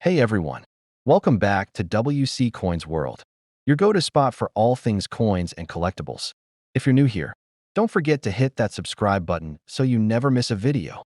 Hey everyone, welcome back to WC Coins World, your go-to spot for all things coins and collectibles. If you're new here, don't forget to hit that subscribe button so you never miss a video.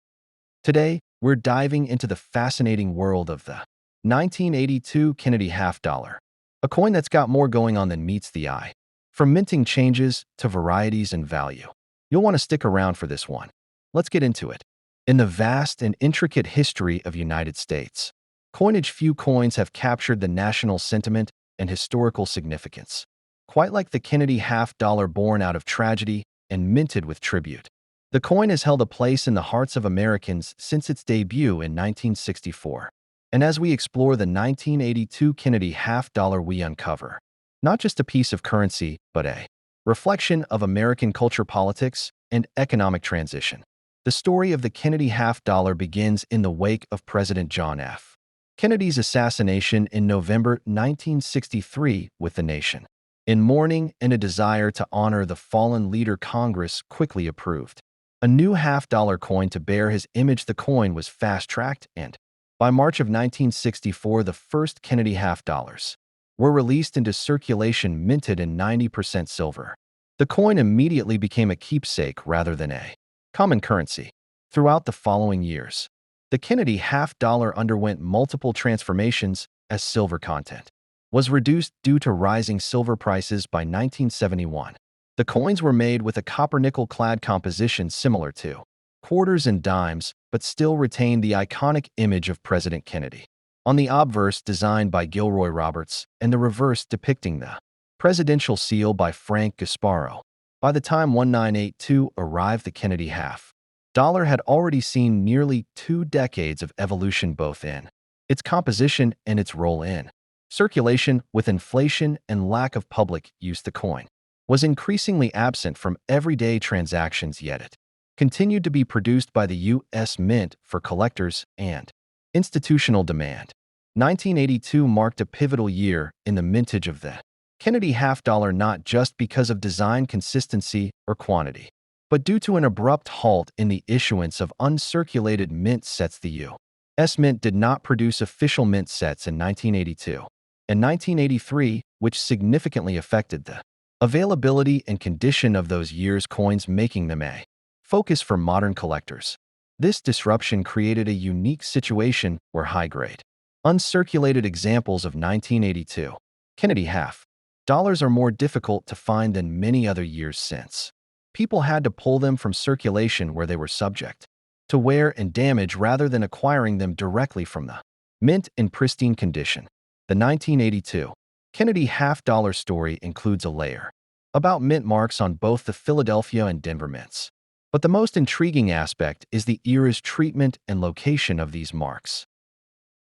Today, we're diving into the fascinating world of the 1982 Kennedy half dollar, a coin that's got more going on than meets the eye. From minting changes to varieties and value. You'll want to stick around for this one. Let's get into it. In the vast and intricate history of United States, coinage, few coins have captured the national sentiment and historical significance. Quite like the Kennedy half dollar, born out of tragedy and minted with tribute. The coin has held a place in the hearts of Americans since its debut in 1964. And as we explore the 1982 Kennedy half dollar, we uncover not just a piece of currency, but a reflection of American culture, politics, and economic transition. The story of the Kennedy half dollar begins in the wake of President John F. Kennedy's assassination in November 1963, with the nation in mourning and a desire to honor the fallen leader. Congress quickly approved a new half-dollar coin to bear his image. The coin was fast-tracked, and by March of 1964, the first Kennedy half-dollars were released into circulation, minted in 90% silver. The coin immediately became a keepsake rather than a common currency. Throughout the following years, the Kennedy half-dollar underwent multiple transformations as silver content was reduced due to rising silver prices. By 1971, the coins were made with a copper-nickel clad composition similar to quarters and dimes, but still retained the iconic image of President Kennedy on the obverse, designed by Gilroy Roberts, and the reverse depicting the presidential seal by Frank Gasparro. By the time 1982 arrived, the Kennedy half-dollar had already seen nearly 2 decades of evolution, both in its composition and its role in circulation. With inflation and lack of public use, the coin was increasingly absent from everyday transactions, yet it continued to be produced by the U.S. Mint for collectors and institutional demand. 1982 marked a pivotal year in the mintage of the Kennedy half-dollar, not just because of design consistency or quantity, but due to an abrupt halt in the issuance of uncirculated mint sets. The U.S. Mint did not produce official mint sets in 1982 and 1983, which significantly affected the availability and condition of those years' coins, making them a focus for modern collectors. This disruption created a unique situation where high-grade, uncirculated examples of 1982 Kennedy half-dollars are more difficult to find than many other years, since people had to pull them from circulation where they were subject to wear and damage rather than acquiring them directly from the mint in pristine condition. The 1982 Kennedy half-dollar story includes a layer about mint marks on both the Philadelphia and Denver mints. But the most intriguing aspect is the era's treatment and location of these marks.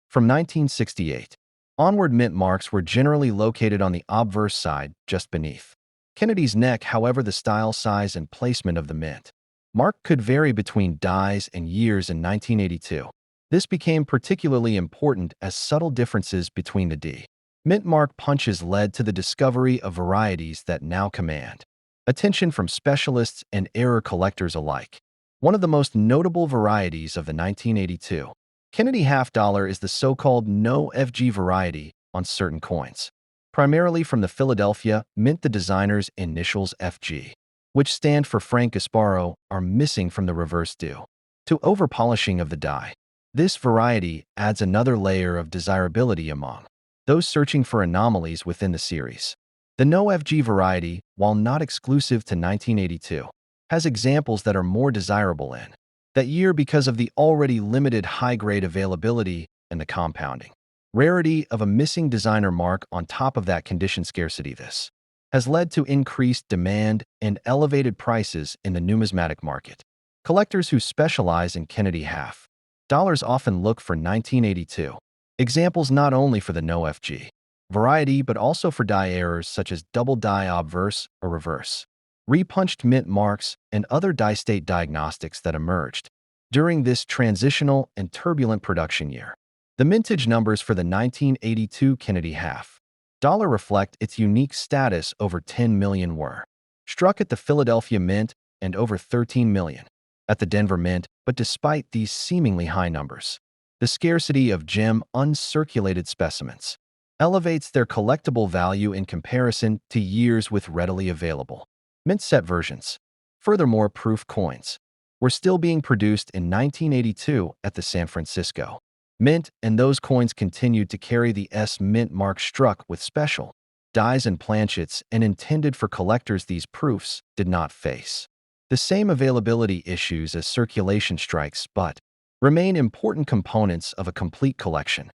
From 1968 onward, mint marks were generally located on the obverse side, just beneath Kennedy's neck. However, the style, size, and placement of the mint mark could vary between dies and years. In 1982, this became particularly important as subtle differences between the D mint mark punches led to the discovery of varieties that now command attention from specialists and error collectors alike. One of the most notable varieties of the 1982 Kennedy half-dollar is the so-called no FG variety on certain coins, primarily from the Philadelphia Mint. The designer's initials FG, which stand for Frank Gasparro, are missing from the reverse due to overpolishing of the die. This variety adds another layer of desirability among those searching for anomalies within the series. The no FG variety, while not exclusive to 1982, has examples that are more desirable in that year because of the already limited high-grade availability and the compounding rarity of a missing designer mark. On top of that condition scarcity, this has led to increased demand and elevated prices in the numismatic market. Collectors who specialize in Kennedy half-dollars often look for 1982 examples, not only for the no FG variety, but also for die errors such as double die obverse or reverse repunched mint marks and other die state diagnostics that emerged during this transitional and turbulent production year. The mintage numbers for the 1982 Kennedy half-dollar reflect its unique status. Over 10 million were struck at the Philadelphia Mint and over 13 million at the Denver Mint. But despite these seemingly high numbers, The scarcity of gem uncirculated specimens elevates their collectible value in comparison to years with readily available mint set versions. Furthermore, proof coins were still being produced in 1982 at the San Francisco Mint, and those coins continued to carry the S Mint mark struck with special dies and planchets and intended for collectors. These proofs did not face the same availability issues as circulation strikes, but remain important components of a complete collection.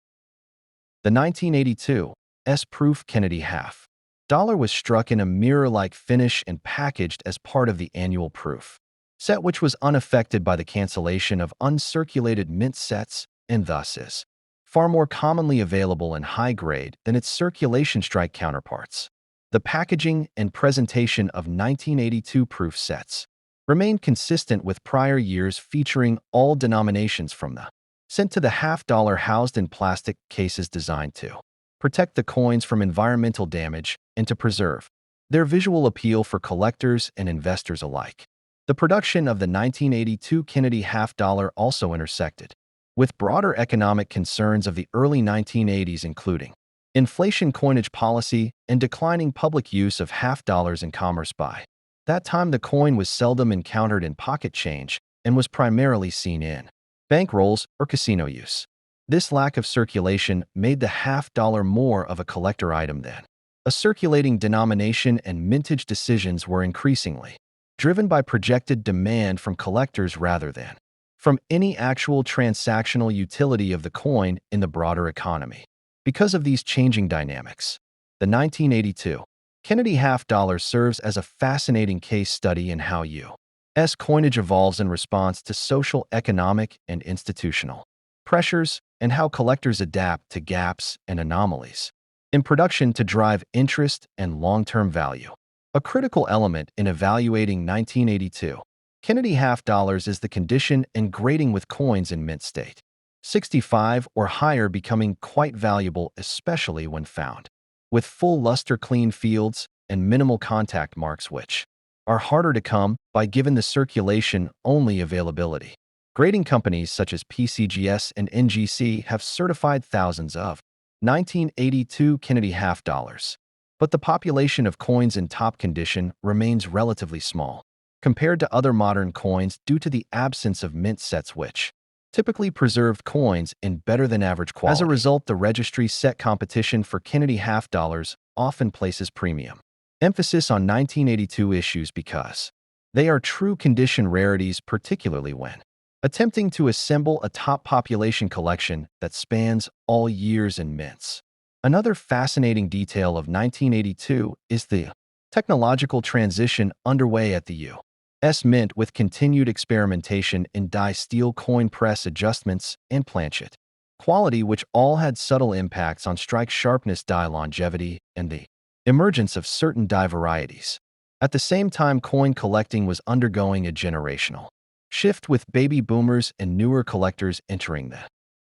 The 1982 S-proof Kennedy half dollar was struck in a mirror-like finish and packaged as part of the annual proof set, which was unaffected by the cancellation of uncirculated mint sets and thus is far more commonly available in high grade than its circulation strike counterparts. The packaging and presentation of 1982 proof sets remained consistent with prior years, featuring all denominations from the cent to the half dollar housed in plastic cases designed to protect the coins from environmental damage and to preserve their visual appeal for collectors and investors alike. The production of the 1982 Kennedy half dollar also intersected with broader economic concerns of the early 1980s, including inflation, coinage policy, and declining public use of half dollars in commerce. By that time, the coin was seldom encountered in pocket change and was primarily seen in bankrolls or casino use. This lack of circulation made the half dollar more of a collector item than a circulating denomination, and mintage decisions were increasingly driven by projected demand from collectors rather than from any actual transactional utility of the coin in the broader economy. Because of these changing dynamics, the 1982 Kennedy half dollar serves as a fascinating case study in how U.S. coinage evolves in response to social, economic, and institutional pressures, and how collectors adapt to gaps and anomalies in production to drive interest and long-term value. A critical element in evaluating 1982 Kennedy half dollars is the condition and grading, with coins in mint state 65 or higher becoming quite valuable, especially when found with full luster, clean fields, and minimal contact marks, which are harder to come by given the circulation-only availability. Grading companies such as PCGS and NGC have certified thousands of 1982 Kennedy half dollars, but the population of coins in top condition remains relatively small compared to other modern coins due to the absence of mint sets, which typically preserved coins in better than average quality. As a result, the registry set competition for Kennedy half dollars often places premium emphasis on 1982 issues because they are true condition rarities, particularly when attempting to assemble a top population collection that spans all years and mints. Another fascinating detail of 1982 is the technological transition underway at the U.S. Mint, with continued experimentation in die steel coin press adjustments and planchet quality, which all had subtle impacts on strike sharpness, die longevity, and the emergence of certain die varieties. At the same time, coin collecting was undergoing a generational shift, with baby boomers and newer collectors entering the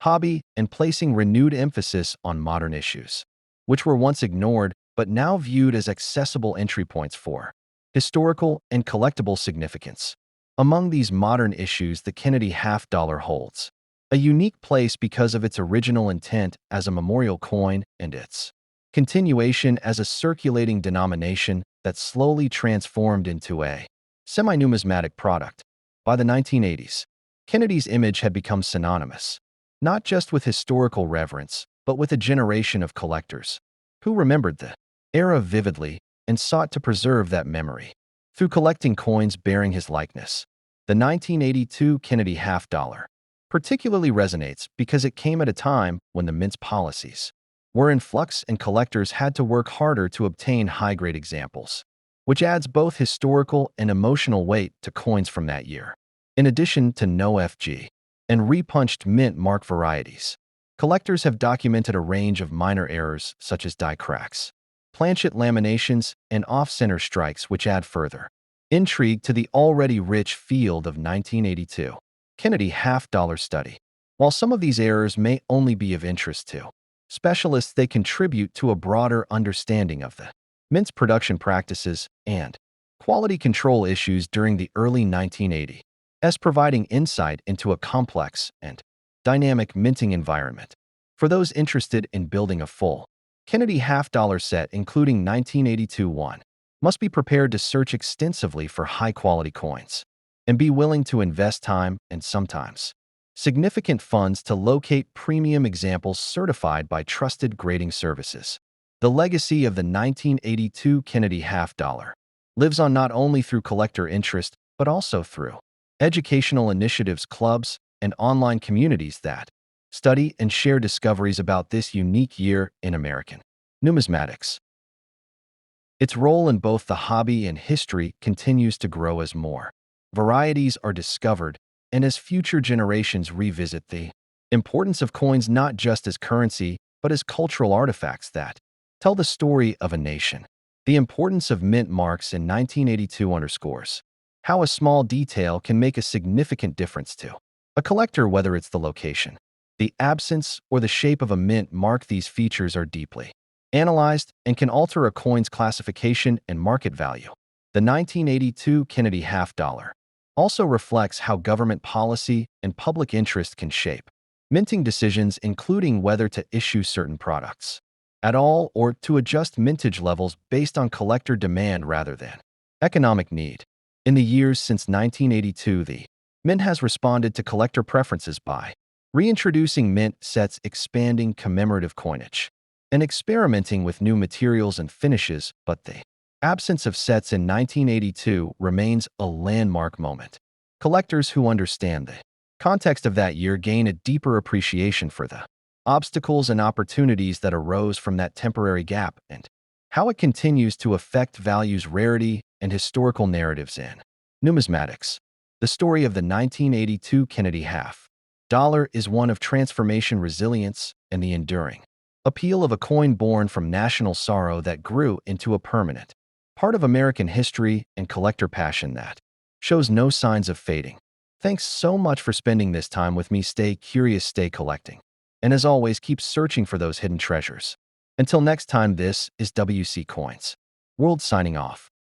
hobby and placing renewed emphasis on modern issues, which were once ignored but now viewed as accessible entry points for historical and collectible significance. Among these modern issues, the Kennedy half dollar holds a unique place because of its original intent as a memorial coin and its continuation as a circulating denomination that slowly transformed into a semi-numismatic product. By the 1980s, Kennedy's image had become synonymous not just with historical reverence, but with a generation of collectors who remembered the era vividly and sought to preserve that memory through collecting coins bearing his likeness. The 1982 Kennedy half dollar particularly resonates because it came at a time when the mint's policies were in flux and collectors had to work harder to obtain high-grade examples, which adds both historical and emotional weight to coins from that year. In addition to no FG and repunched mint mark varieties, collectors have documented a range of minor errors such as die cracks, planchet laminations, and off-center strikes, which add further intrigue to the already rich field of 1982 Kennedy half dollar study. While some of these errors may only be of interest to specialists, they contribute to a broader understanding of the mint's production practices and quality control issues during the early 1980s, providing insight into a complex and dynamic minting environment. For those interested in building a full Kennedy half-dollar set including 1982 one, must be prepared to search extensively for high-quality coins and be willing to invest time and sometimes significant funds to locate premium examples certified by trusted grading services. The legacy of the 1982 Kennedy half-dollar lives on not only through collector interest but also through educational initiatives, clubs, and online communities that study and share discoveries about this unique year in American numismatics. Its role in both the hobby and history continues to grow as more varieties are discovered and as future generations revisit the importance of coins not just as currency but as cultural artifacts that tell the story of a nation. The importance of mint marks in 1982 underscores how a small detail can make a significant difference to a collector, whether it's the location, the absence, or the shape of a mint mark. These features are deeply analyzed and can alter a coin's classification and market value. The 1982 Kennedy half-dollar also reflects how government policy and public interest can shape minting decisions, including whether to issue certain products at all or to adjust mintage levels based on collector demand rather than economic need. In the years since 1982, the mint has responded to collector preferences by reintroducing mint sets, expanding commemorative coinage, and experimenting with new materials and finishes, but the absence of sets in 1982 remains a landmark moment. Collectors who understand the context of that year gain a deeper appreciation for the obstacles and opportunities that arose from that temporary gap and how it continues to affect values, rarity, and historical narratives in numismatics. The story of the 1982 Kennedy half-dollar is one of transformation, resilience, and the enduring appeal of a coin born from national sorrow that grew into a permanent part of American history and collector passion that shows no signs of fading. Thanks so much for spending this time with me. Stay curious, stay collecting, and as always, keep searching for those hidden treasures. Until next time, this is WC Coins World signing off.